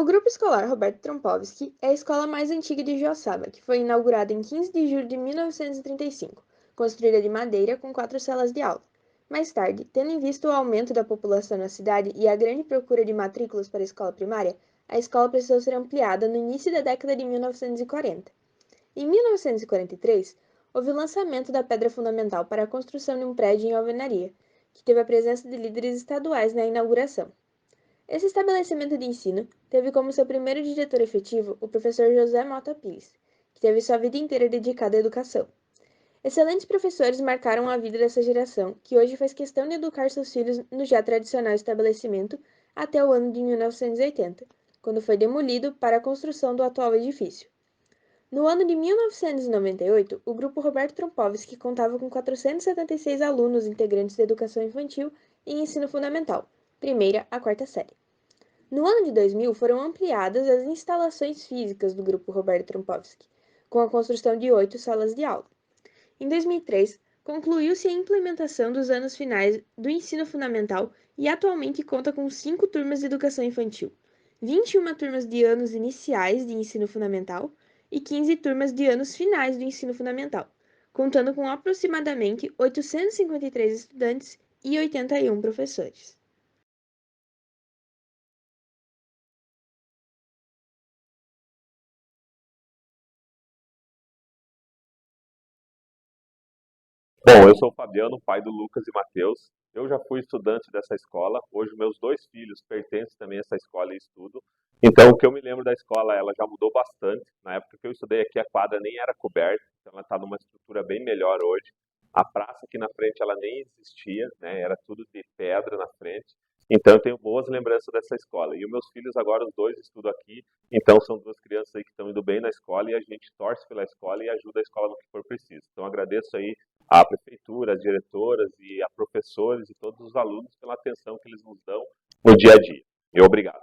O Grupo Escolar Roberto Trompowski é a escola mais antiga de Joaçaba, que foi inaugurada em 15 de julho de 1935, construída de madeira com 4 salas de aula. Mais tarde, tendo em vista o aumento da população na cidade e a grande procura de matrículas para a escola primária, a escola precisou ser ampliada no início da década de 1940. Em 1943, houve o lançamento da pedra fundamental para a construção de um prédio em alvenaria, que teve a presença de líderes estaduais na inauguração. Esse estabelecimento de ensino teve como seu primeiro diretor efetivo o professor José Mota Pires, que teve sua vida inteira dedicada à educação. Excelentes professores marcaram a vida dessa geração, que hoje faz questão de educar seus filhos no já tradicional estabelecimento até o ano de 1980, quando foi demolido para a construção do atual edifício. No ano de 1998, o Grupo Roberto Trompowski contava com 476 alunos integrantes de educação infantil e ensino fundamental, primeira a quarta série. No ano de 2000, foram ampliadas as instalações físicas do Grupo Roberto Trompowski, com a construção de 8 salas de aula. Em 2003, concluiu-se a implementação dos anos finais do ensino fundamental e atualmente conta com 5 turmas de educação infantil, 21 turmas de anos iniciais de ensino fundamental e 15 turmas de anos finais do ensino fundamental, contando com aproximadamente 853 estudantes e 81 professores. Bom, eu sou o Fabiano, pai do Lucas e Matheus. Eu já fui estudante dessa escola. Hoje meus 2 filhos pertencem também a essa escola e estudam. Então, o que eu me lembro da escola, ela já mudou bastante. Na época que eu estudei aqui, a quadra nem era coberta, então ela está numa estrutura bem melhor hoje. A praça aqui na frente, ela nem existia, né? Era tudo de pedra na frente. Então, eu tenho boas lembranças dessa escola. E os meus filhos agora, os 2 estudam aqui. Então, são 2 crianças aí que estão indo bem na escola e a gente torce pela escola e ajuda a escola no que for preciso. Então, agradeço aí à prefeitura, às diretoras e a professores e todos os alunos pela atenção que eles nos dão no dia a dia. E obrigado.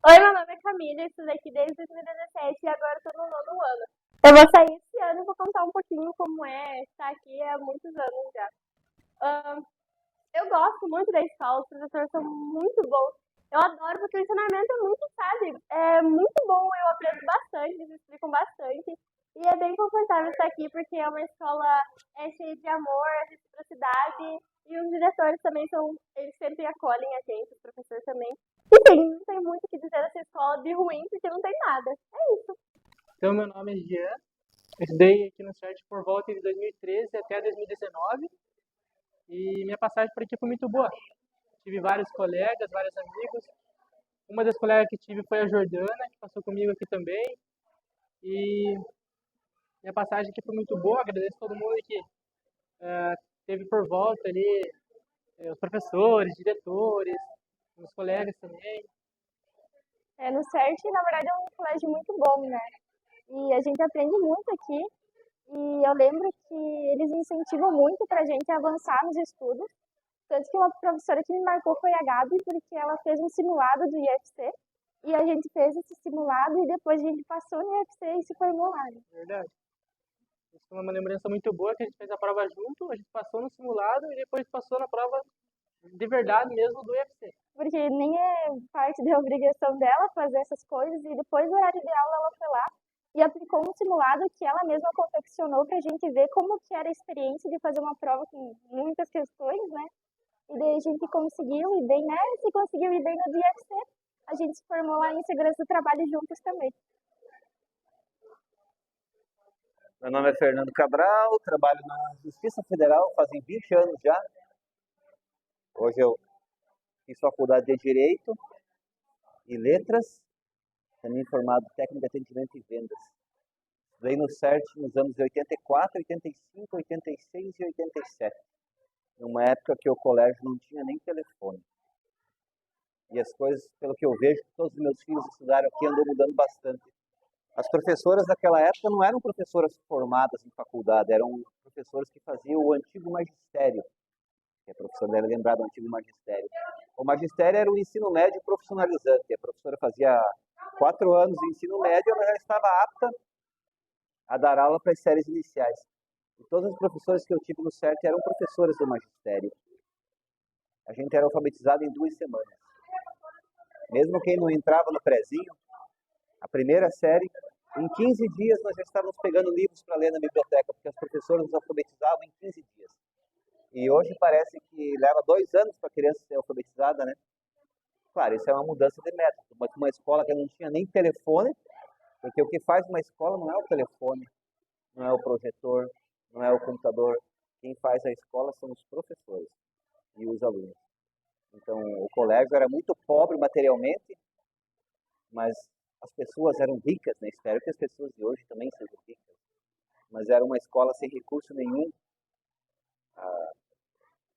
Oi, meu nome é Camila, eu estudei aqui desde 2017 e agora estou no 9º ano. Eu vou sair esse ano e vou contar um pouquinho como é estar aqui há muitos anos já. Eu gosto muito da escola, os professores são muito bons. Eu adoro porque o ensinamento é muito, sabe? É muito bom, eu aprendo bastante, eles explicam bastante. E é bem confortável estar aqui porque é uma escola cheia de amor, reciprocidade. E os diretores também eles sempre acolhem a gente, os professores também. Enfim, não tem muito o que dizer dessa escola de ruim porque não tem nada. É isso. Então, meu nome é Jean, eu estudei aqui no CERT por volta de 2013 até 2019 e minha passagem por aqui foi muito boa. Tive vários colegas, vários amigos. Uma das colegas que tive foi a Jordana, que passou comigo aqui também. E minha passagem aqui foi muito boa, agradeço a todo mundo que teve por volta ali, os professores, diretores, os colegas também. No CERT, na verdade, é um colégio muito bom, né? E a gente aprende muito aqui. E eu lembro que eles incentivam muito pra gente avançar nos estudos. Tanto que uma professora que me marcou foi a Gabi, porque ela fez um simulado do IFC. E a gente fez esse simulado e depois a gente passou no IFC e se formou lá. Verdade. Isso foi uma lembrança muito boa, que a gente fez a prova junto, a gente passou no simulado e depois passou na prova de verdade mesmo do IFC. Porque nem é parte da obrigação dela fazer essas coisas, e depois do horário de aula ela foi lá e aplicou um simulado que ela mesma confeccionou pra gente ver como que era a experiência de fazer uma prova com muitas questões, né? E daí a gente conseguiu ir bem, né? Se conseguiu ir bem no DFC, a gente se formou lá em segurança do trabalho juntos também. Meu nome é Fernando Cabral, trabalho na Justiça Federal fazem 20 anos já. Hoje eu fiz faculdade de Direito e Letras, também formado em Técnico de Atendimento e Vendas. Estudei no CERT nos anos de 84, 85, 86 e 87. Numa época que o colégio não tinha nem telefone. E as coisas, pelo que eu vejo, todos os meus filhos estudaram aqui, andou mudando bastante. As professoras daquela época não eram professoras formadas em faculdade, eram professoras que faziam o antigo magistério. Que a professora deve lembrar do antigo magistério. O magistério era o ensino médio profissionalizante. A professora fazia 4 anos de ensino médio, ela já estava apta a dar aula para as séries iniciais. E todas as professoras que eu tive no CERT eram professoras do magistério. A gente era alfabetizado em 2 semanas. Mesmo quem não entrava no prezinho, a primeira série, em 15 dias nós já estávamos pegando livros para ler na biblioteca, porque as professoras nos alfabetizavam em 15 dias. E hoje parece que leva 2 anos para a criança ser alfabetizada, né? Claro, isso é uma mudança de método. Uma escola que não tinha nem telefone, porque o que faz uma escola não é o telefone, não é o projetor, não é o computador. Quem faz a escola são os professores e os alunos. Então, o colégio era muito pobre materialmente, mas as pessoas eram ricas, né? Espero que as pessoas de hoje também sejam ricas. Mas era uma escola sem recurso nenhum.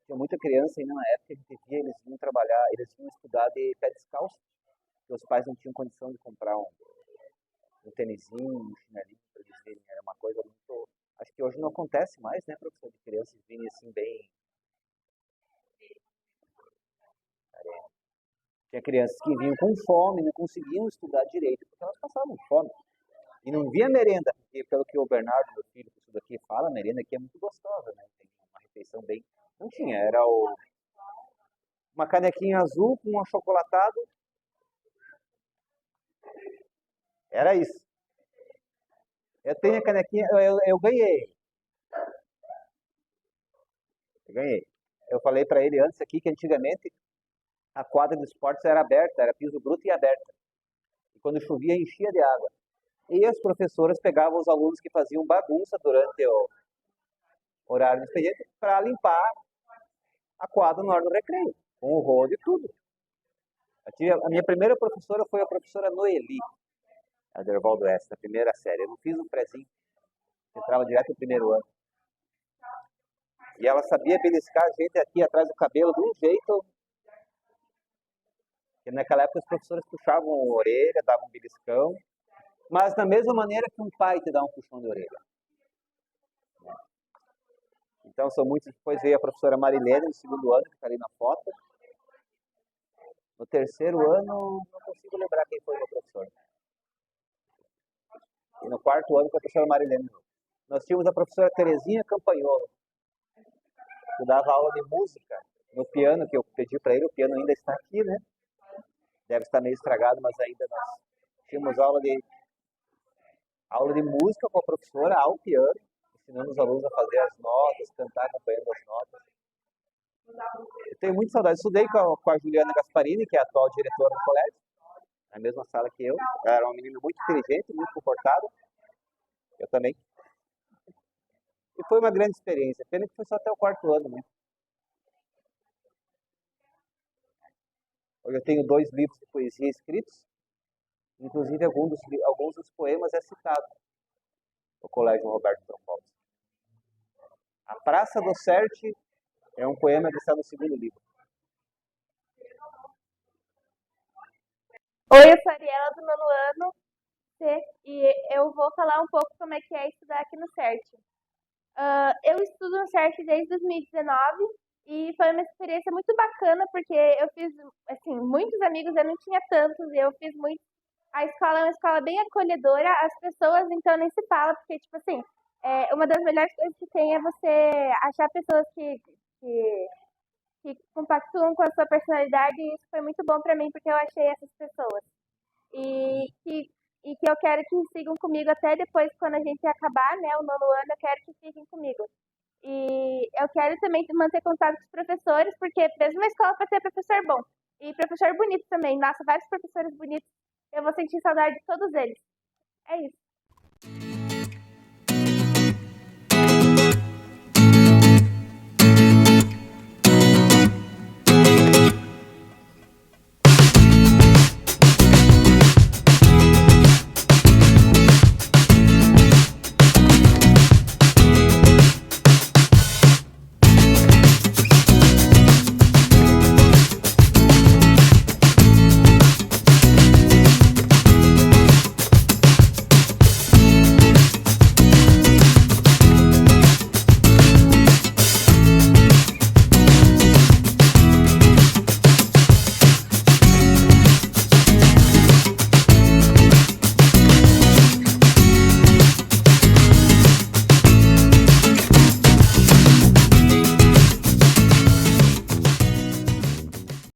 Tinha muita criança ainda na época, a gente via, eles vinham trabalhar, eles vinham estudar de pé descalço, porque os pais não tinham condição de comprar um tênisinho, um chinelinho para eles verem. Era uma coisa muito... Acho que hoje não acontece mais, né, professor, de crianças virem assim bem... Tinha crianças que vinham com fome, não conseguiam estudar direito, porque elas passavam fome. E não via merenda, porque pelo que o Bernardo, meu filho, que estuda aqui, fala, a merenda aqui é muito gostosa, né? Tem uma refeição bem... Não tinha, era uma canequinha azul com um achocolatado. Era isso. Eu tenho a canequinha, eu ganhei. Eu ganhei. Eu falei para ele antes aqui que antigamente a quadra de esportes era aberta, era piso bruto e aberta. E quando chovia, enchia de água. E as professoras pegavam os alunos que faziam bagunça durante o horário do expediente para limpar a quadra na hora do recreio, com o rodo e tudo. A minha primeira professora foi a professora Noeli, a Dervaldo S, da primeira série. Eu não fiz um prezinho, entrava direto no primeiro ano. E ela sabia beliscar a gente aqui atrás do cabelo de um jeito. Porque naquela época os professores puxavam a orelha, davam um beliscão, mas da mesma maneira que um pai te dá um puxão de orelha. Então são muitos. Depois veio a professora Marilene no segundo ano, que está ali na foto. No terceiro ano, não consigo lembrar quem foi o meu professor. E no quarto ano, foi a professora Marilene. Nós tínhamos a professora Terezinha Campagnolo, que dava aula de música no piano, que eu pedi para ele. O piano ainda está aqui, né? Deve estar meio estragado, mas ainda nós tínhamos aula de música com a professora ao piano, ensinando os alunos a fazer as notas, cantar acompanhando as notas. Eu tenho muita saudade. Estudei com a Juliana Gasparini, que é a atual diretora do colégio, na mesma sala que eu. Ela era uma menina muito inteligente, muito comportada. Eu também. E foi uma grande experiência. Pena que foi só até o quarto ano, né? Hoje eu tenho 2 livros de poesia escritos. Inclusive, alguns dos poemas é citado no Colégio Roberto Trompowski. A Praça do Serte é um poema que está no segundo livro. Oi, eu sou a Ariela do nono ano e eu vou falar um pouco como é que é estudar aqui no CERT. Eu estudo no CERT desde 2019 e foi uma experiência muito bacana porque eu fiz, assim, muitos amigos, eu não tinha tantos, e eu fiz muito. A escola é uma escola bem acolhedora, as pessoas então nem se fala, porque, tipo assim, uma das melhores coisas que tem é você achar pessoas que compactuam com a sua personalidade, e isso foi muito bom pra mim, porque eu achei essas pessoas. E que eu quero que sigam comigo até depois, quando a gente acabar, né, o nono ano, eu quero que fiquem comigo. E eu quero também manter contato com os professores, porque mesmo na escola vai ter professor bom. E professor bonito também. Nossa, vários professores bonitos. Eu vou sentir saudade de todos eles. É isso.